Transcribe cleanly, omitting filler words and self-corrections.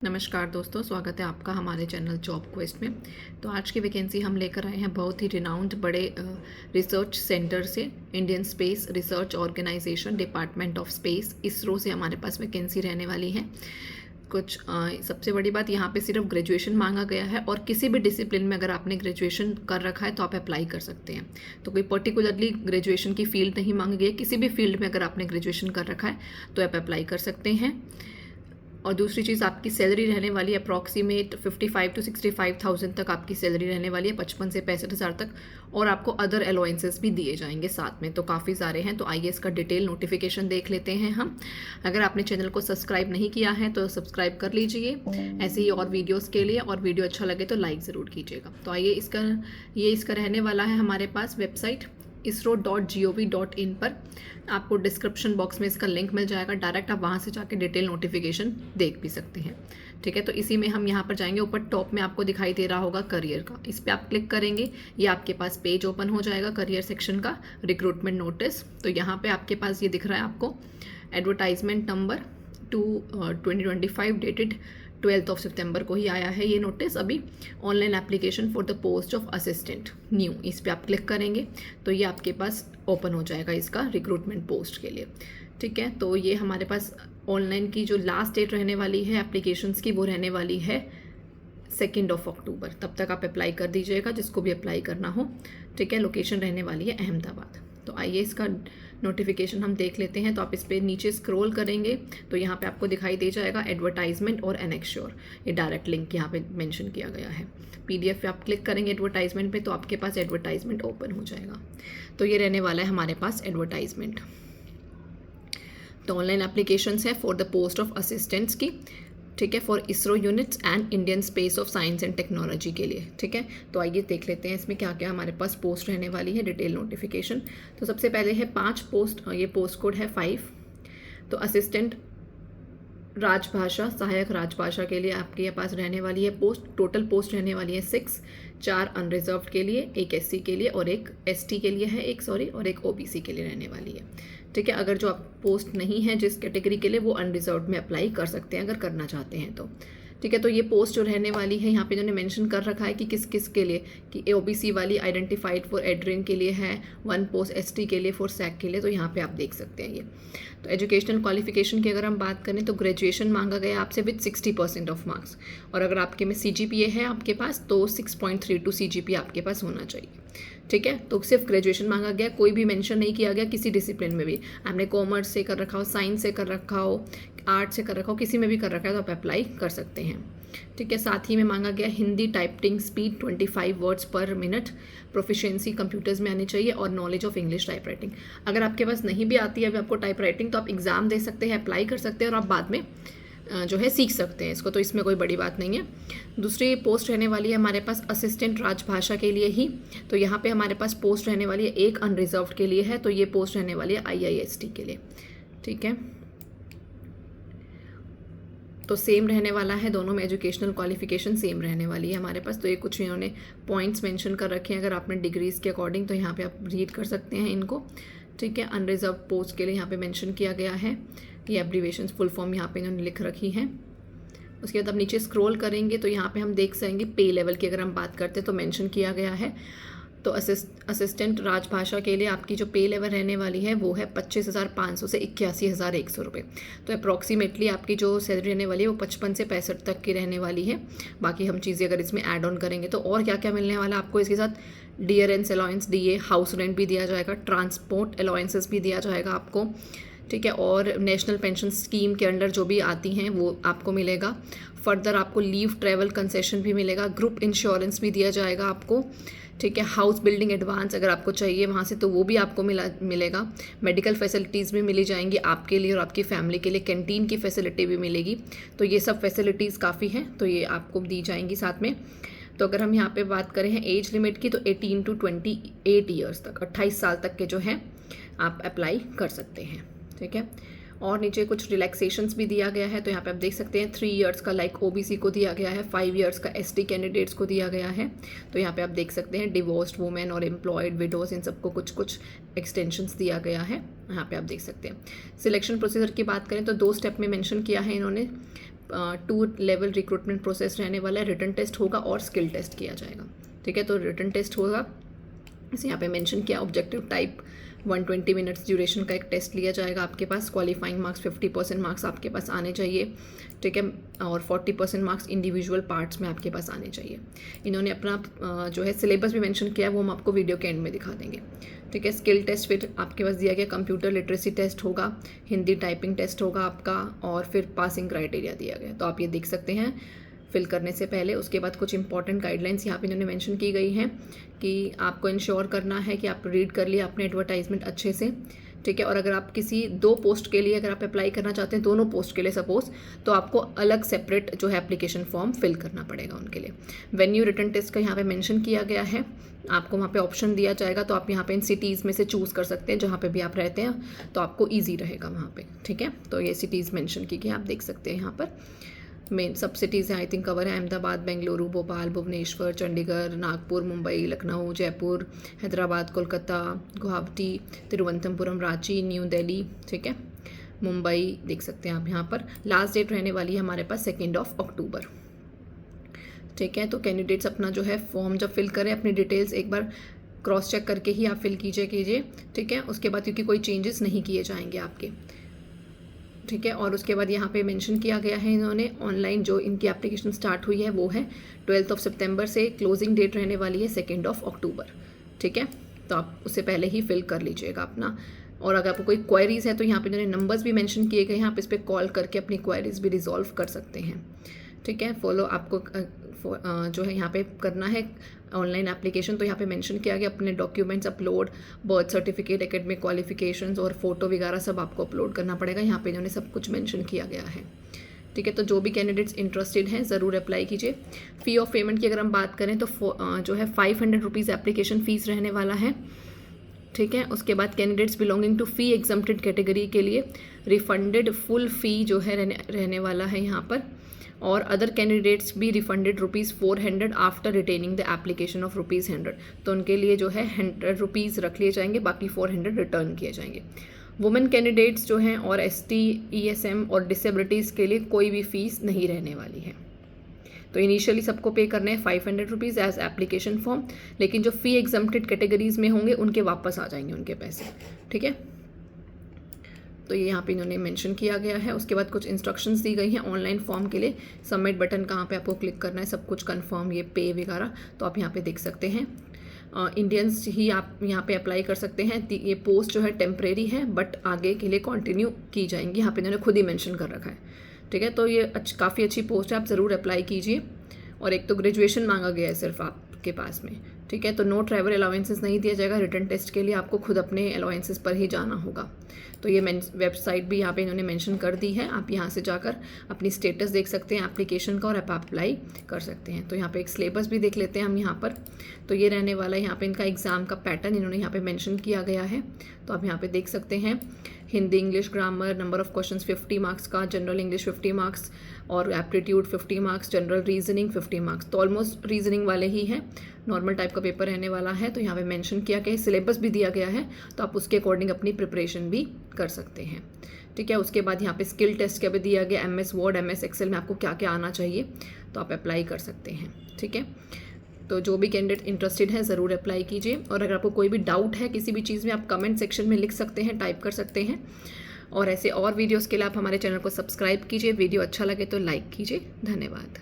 नमस्कार दोस्तों, स्वागत है आपका हमारे चैनल जॉब क्वेस्ट में। तो आज की वैकेंसी हम लेकर आए हैं बहुत ही रिनाउंड बड़े रिसर्च सेंटर से, Indian Space Research Organisation, department of space, ISRO से हमारे पास वैकेंसी रहने वाली है। सबसे बड़ी बात यहाँ पे सिर्फ ग्रेजुएशन मांगा गया है और किसी भी डिसिप्लिन में अगर आपने ग्रेजुएशन कर रखा है तो आप अप्लाई कर सकते हैं। तो कोई पर्टिकुलरली ग्रेजुएशन की फील्ड नहीं मांगी गई है, किसी भी फील्ड में अगर आपने ग्रेजुएशन कर रखा है तो आप अप्लाई कर सकते हैं। और दूसरी चीज़, आपकी सैलरी रहने वाली है अप्रॉक्सीमेट 55 to 65,000 तक आपकी सैलरी रहने वाली है, 55 से 65,000 तक। और आपको अदर अलाउंसेस भी दिए जाएंगे साथ में, तो काफ़ी सारे हैं। तो आइए इसका डिटेल नोटिफिकेशन देख लेते हैं हम। अगर आपने चैनल को सब्सक्राइब नहीं किया है तो सब्सक्राइब कर लीजिए ऐसे ही और वीडियोज़ के लिए, और वीडियो अच्छा लगे तो लाइक ज़रूर कीजिएगा। तो आइए इसका रहने वाला है हमारे पास वेबसाइट isro.gov.in पर। आपको डिस्क्रिप्शन बॉक्स में इसका लिंक मिल जाएगा, डायरेक्ट आप वहाँ से जाके डिटेल नोटिफिकेशन देख भी सकते हैं। ठीक है, तो इसी में हम यहाँ पर जाएंगे। ऊपर टॉप में आपको दिखाई दे रहा होगा करियर का, इस पर आप क्लिक करेंगे, ये आपके पास पेज ओपन हो जाएगा करियर सेक्शन का, रिक्रूटमेंट नोटिस। तो यहाँ पे आपके पास ये दिख रहा है आपको एडवर्टाइजमेंट नंबर 2025 डेटेड 12 सितंबर को ही आया है ये नोटिस। अभी online application for the post of assistant new, इस पर आप क्लिक करेंगे तो ये आपके पास ओपन हो जाएगा इसका रिक्रूटमेंट पोस्ट के लिए। ठीक है, तो ये हमारे पास ऑनलाइन की जो लास्ट डेट रहने वाली है एप्लीकेशंस की, वो रहने वाली है 2 अक्टूबर। तब तक आप अप्लाई कर दीजिएगा जिसको भी अप्लाई करना हो। ठीक है, लोकेशन रहने वाली है अहमदाबाद। तो आइए इसका नोटिफिकेशन हम देख लेते हैं। तो आप इस पर नीचे स्क्रॉल करेंगे तो यहाँ पे आपको दिखाई दे जाएगा एडवर्टाइजमेंट और एनेक्श्योर, ये डायरेक्ट लिंक यहाँ पे मेंशन किया गया है। पीडीएफ पे आप क्लिक करेंगे एडवर्टाइजमेंट पे तो आपके पास एडवर्टाइजमेंट ओपन हो जाएगा। तो ये रहने वाला है हमारे पास एडवर्टाइजमेंट। तो ऑनलाइन एप्लीकेशंस है for the post of assistants की। ठीक है, for ISRO units and Indian space of science and technology के लिए। ठीक है, तो आइए देख लेते हैं इसमें क्या क्या हमारे पास पोस्ट रहने वाली है, डिटेल नोटिफिकेशन। तो सबसे पहले है 5 पोस्ट, ये पोस्ट कोड है 5। तो असिस्टेंट राजभाषा, सहायक राजभाषा के लिए आपके पास रहने वाली है पोस्ट। टोटल पोस्ट रहने वाली है 6, 4 अनरिजर्व्ड के लिए, एक एससी के लिए और एक एसटी के लिए है और एक ओबीसी के लिए रहने वाली है। ठीक है, अगर जो आप पोस्ट नहीं है जिस कैटेगरी के लिए, वो अनरिजर्व्ड में अप्लाई कर सकते हैं अगर करना चाहते हैं तो। ठीक है, तो ये पोस्ट जो रहने वाली है यहाँ पे इन्होंने मेंशन कर रखा है कि किस किस के लिए, कि ओबीसी वाली आइडेंटिफाइड फॉर एड्रिन के लिए है, 1 पोस्ट एसटी के लिए, फॉर सैक के लिए। तो यहाँ पे आप देख सकते हैं ये। तो एजुकेशनल क्वालिफिकेशन की अगर हम बात करें तो ग्रेजुएशन मांगा गया आपसे विद 60% ऑफ मार्क्स, और अगर आपके में सीजीपीए है आपके पास तो 6.32 सीजीपीए आपके पास होना चाहिए। ठीक है, तो सिर्फ ग्रेजुएशन मांगा गया, कोई भी मेंशन नहीं किया गया किसी डिसिप्लिन में भी। आपने कॉमर्स से कर रखा हो, साइंस से कर रखा हो, आर्ट से कर रखा हो, किसी में भी कर रखा है तो आप अप्लाई कर सकते हैं। ठीक है, साथ ही में मांगा गया हिंदी टाइपिंग स्पीड 25 वर्ड्स पर मिनट, प्रोफिशिएंसी कंप्यूटर्स में आनी चाहिए और knowledge of English type writing. अगर आपके पास नहीं भी आती है अभी आपको टाइप राइटिंग तो आप एग्ज़ाम दे सकते हैं, अप्लाई कर सकते हैं और आप बाद में जो है सीख सकते हैं इसको, तो इसमें कोई बड़ी बात नहीं है। दूसरी पोस्ट रहने वाली है हमारे पास असिस्टेंट राजभाषा के लिए ही। तो यहाँ पे हमारे पास पोस्ट रहने वाली है, एक अनरिजर्व्ड के लिए है, तो ये पोस्ट रहने वाली है आईआईएसटी के लिए। ठीक है, तो सेम रहने वाला है, दोनों में एजुकेशनल क्वालिफिकेशन सेम रहने वाली है हमारे पास। तो ये कुछ इन्होंने पॉइंट्स मेंशन कर रखे हैं अगर आपने डिग्रीज के अकॉर्डिंग, तो यहाँ पे आप रीड कर सकते हैं इनको। ठीक है, अनरिजर्व पोस्ट के लिए यहाँ पे मेंशन किया गया है, ये एब्रीवेशंस फुल फॉर्म यहाँ पे इन्होंने लिख रखी हैं। उसके बाद आप नीचे स्क्रॉल करेंगे तो यहाँ पे हम देख सकेंगे पे लेवल की अगर हम बात करते हैं तो मेंशन किया गया है। तो असिस्टेंट राजभाषा के लिए आपकी जो पे लेवल रहने वाली है वो है 25,500 से 81,100 रुपये। तो अप्रॉक्सीमेटली आपकी जो सैलरी रहने वाली है वो 55 से 65 तक की रहने वाली है। बाकी हम चीज़ें अगर इसमें ऐड ऑन करेंगे तो और क्या क्या मिलने वाला आपको इसके साथ, dearness allowance, DA, house rent भी दिया जाएगा, ट्रांसपोर्ट अलाउंसेस भी दिया जाएगा आपको। ठीक है, और नेशनल पेंशन स्कीम के अंडर जो भी आती हैं वो आपको मिलेगा। फर्दर आपको लीव ट्रैवल कंसेशन भी मिलेगा, ग्रुप इंश्योरेंस भी दिया जाएगा आपको। ठीक है, हाउस बिल्डिंग एडवांस अगर आपको चाहिए वहाँ से तो वो भी आपको मिलेगा। मेडिकल फैसिलिटीज़ भी मिली जाएंगी आपके लिए और आपकी फैमिली के लिए, कैंटीन की फैसिलिटी भी मिलेगी। तो ये सब फैसिलिटीज़ काफ़ी हैं, तो ये आपको दी जाएंगी साथ में। तो अगर हम यहाँ पे बात करें हैं एज लिमिट की, तो 18 to 28 ईयर्स तक, 28 साल तक के जो हैं आप अप्लाई कर सकते हैं। ठीक है, और नीचे कुछ रिलैक्सेशंस भी दिया गया है। तो यहाँ पे आप देख सकते हैं 3 इयर्स का लाइक ओबीसी को दिया गया है, 5 इयर्स का एसटी कैंडिडेट्स को दिया गया है। तो यहाँ पे आप देख सकते हैं डिवोर्स्ड वुमेन और एम्प्लॉयड विडोज, इन सबको कुछ कुछ एक्सटेंशंस दिया गया है। यहाँ पे आप देख सकते हैं। सिलेक्शन प्रोसीजर की बात करें तो 2 स्टेप में मेंशन किया है इन्होंने। 2 लेवल रिक्रूटमेंट प्रोसेस रहने वाला है। रिटन टेस्ट होगा और स्किल टेस्ट किया जाएगा। ठीक है, तो रिटन टेस्ट होगा, जैसे यहाँ पे मेंशन किया, ऑब्जेक्टिव टाइप 120 मिनट्स ड्यूरेशन का एक टेस्ट लिया जाएगा आपके पास। क्वालिफाइंग मार्क्स 50% मार्क्स आपके पास आने चाहिए। ठीक है, और 40% मार्क्स इंडिविजुअल पार्ट्स में आपके पास आने चाहिए। इन्होंने अपना जो है सिलेबस भी मेंशन किया है, वो हम आपको वीडियो के एंड में दिखा देंगे। ठीक है, स्किल टेस्ट फिर आपके पास दिया गया, कंप्यूटर लिटरेसी टेस्ट होगा, हिंदी टाइपिंग टेस्ट होगा आपका, और फिर पासिंग क्राइटेरिया दिया गया। तो आप ये देख सकते हैं फिल करने से पहले। उसके बाद कुछ इंपॉर्टेंट गाइडलाइंस यहाँ पे इन्होंने मेंशन की गई हैं कि आपको इंश्योर करना है कि आप रीड कर लिए अपने एडवर्टाइजमेंट अच्छे से। ठीक है, और अगर आप किसी 2 पोस्ट के लिए अगर आप अप्लाई करना चाहते हैं, दोनों पोस्ट के लिए सपोज, तो आपको अलग सेपरेट जो है एप्लीकेशन फॉर्म फिल करना पड़ेगा उनके लिए। वेन्यू रिटन टेस्ट का यहाँ पे मेंशन किया गया है, आपको वहाँ पे ऑप्शन दिया जाएगा, तो आप यहाँ पे इन सिटीज़ में से चूज़ कर सकते हैं जहाँ पे भी आप रहते हैं, तो आपको ईजी रहेगा वहाँ पर। ठीक है, तो ये सिटीज़ मैंशन की गई, आप देख सकते हैं यहाँ पर। मेन सब सिटीज़ हैं आई थिंक कवर है, अहमदाबाद, बेंगलुरु, भोपाल, भुवनेश्वर, चंडीगढ़, नागपुर, मुंबई, लखनऊ, जयपुर, हैदराबाद, कोलकाता, गुवाहाटी, तिरुवनंतपुरम, रांची, न्यू दिल्ली। ठीक है, मुंबई देख सकते हैं आप यहाँ पर। लास्ट डेट रहने वाली है हमारे पास 2 अक्टूबर। ठीक है, तो कैंडिडेट्स अपना जो है फॉर्म जब फिल करें, अपनी डिटेल्स एक बार क्रॉस चेक करके ही आप फिल कीजिए। ठीक है, उसके बाद क्योंकि कोई चेंजेस नहीं किए जाएंगे आपके। ठीक है, और उसके बाद यहाँ पे मेंशन किया गया है इन्होंने ऑनलाइन जो इनकी एप्लीकेशन स्टार्ट हुई है वो है 12 सितंबर से, क्लोजिंग डेट रहने वाली है 2 अक्टूबर। ठीक है, तो आप उससे पहले ही फिल कर लीजिएगा अपना। और अगर आपको कोई क्वेरीज है तो यहाँ पे इन्होंने नंबर्स भी मेंशन किए गए हैं, आप इस पर कॉल करके अपनी क्वेरीज भी रिजॉल्व कर सकते हैं। ठीक है, फॉलो आपको जो है यहाँ पे करना है ऑनलाइन एप्लीकेशन, तो यहाँ पे मेंशन किया गया अपने documents upload, birth certificate, academic qualifications और फोटो वगैरह सब आपको अपलोड करना पड़ेगा। यहाँ पे इन्होंने सब कुछ मेंशन किया गया है। ठीक है, तो जो भी कैंडिडेट्स इंटरेस्टेड हैं ज़रूर अप्लाई कीजिए। फ़ी ऑफ पेमेंट की अगर हम बात करें तो जो है 500 रुपीज़ एप्लीकेशन फ़ीस रहने वाला है। ठीक है, उसके बाद candidates belonging to fee exempted category के लिए रिफंडेड फुल फ़ी जो है रहने वाला है यहाँ पर, और अदर कैंडिडेट्स भी refunded ₹400 after retaining the application of ₹100। तो उनके लिए जो है 100 रुपीज़ रख लिए जाएंगे, बाकी 400 रिटर्न किए जाएंगे। वुमेन कैंडिडेट्स जो हैं और ST, ESM और डिसेबिलिटीज़ के लिए कोई भी फ़ीस नहीं रहने वाली है। तो इनिशियली सबको पे करने हैं 500 रुपीज़ एज एप्लीकेशन फॉर्म, लेकिन जो फ़ी एग्जम्प्टेड कैटेगरीज़ में होंगे उनके वापस आ जाएंगे उनके पैसे। ठीक है, तो ये यहाँ पे इन्होंने मेंशन किया गया है। उसके बाद कुछ इंस्ट्रक्शंस दी गई हैं ऑनलाइन फॉर्म के लिए। सबमिट बटन कहाँ पे आपको क्लिक करना है, सब कुछ कंफर्म, ये पे वगैरह तो आप यहाँ पे देख सकते हैं। इंडियंस ही आप यहाँ पे अप्लाई कर सकते हैं। ये पोस्ट जो है टेम्परेरी है बट आगे के लिए कंटिन्यू की जाएंगी, यहाँ पे इन्होंने खुद ही मेंशन कर रखा है। ठीक है, तो ये काफ़ी अच्छी पोस्ट है, आप ज़रूर अप्लाई कीजिए। और एक तो ग्रेजुएशन मांगा गया है सिर्फ आपके पास में। ठीक है, तो नो ट्रैवल अलाउंसेस नहीं दिया जाएगा। रिटन टेस्ट के लिए आपको खुद अपने अलाउंसेस पर ही जाना होगा। तो ये वेबसाइट भी यहाँ पे इन्होंने मेंशन कर दी है, आप यहाँ से जाकर अपनी स्टेटस देख सकते हैं एप्लीकेशन का और आप अप्लाई कर सकते हैं। तो यहाँ पे एक सिलेबस भी देख लेते हैं हम यहाँ पर। तो ये रहने वाला है यहाँ पे इनका एग्ज़ाम का पैटर्न इन्होंने यहाँ पे मेंशन किया गया है, तो आप यहाँ पे देख सकते हैं। Hindi English grammar number of questions 50 marks का, जनरल इंग्लिश 50 मार्क्स और aptitude 50 marks, general reasoning 50 marks. तो ऑलमोस्ट रीजनिंग वाले ही हैं, नॉर्मल टाइप का पेपर रहने वाला है। तो यहाँ पे मेंशन किया गया, सिलेबस भी दिया गया है, तो आप उसके अकॉर्डिंग अपनी प्रिपरेशन भी कर सकते हैं। ठीक है, उसके बाद यहाँ पे स्किल टेस्ट का भी दिया गया, MS वर्ड MS एक्सेल में आपको क्या क्या आना चाहिए, तो आप अप्लाई कर सकते हैं। ठीक है, तो जो भी कैंडिडेट इंटरेस्टेड है ज़रूर अप्लाई कीजिए। और अगर आपको कोई भी डाउट है किसी भी चीज़ में, आप कमेंट सेक्शन में लिख सकते हैं, टाइप कर सकते हैं। और ऐसे और वीडियोस के लिए आप हमारे चैनल को सब्सक्राइब कीजिए। वीडियो अच्छा लगे तो लाइक कीजिए। धन्यवाद।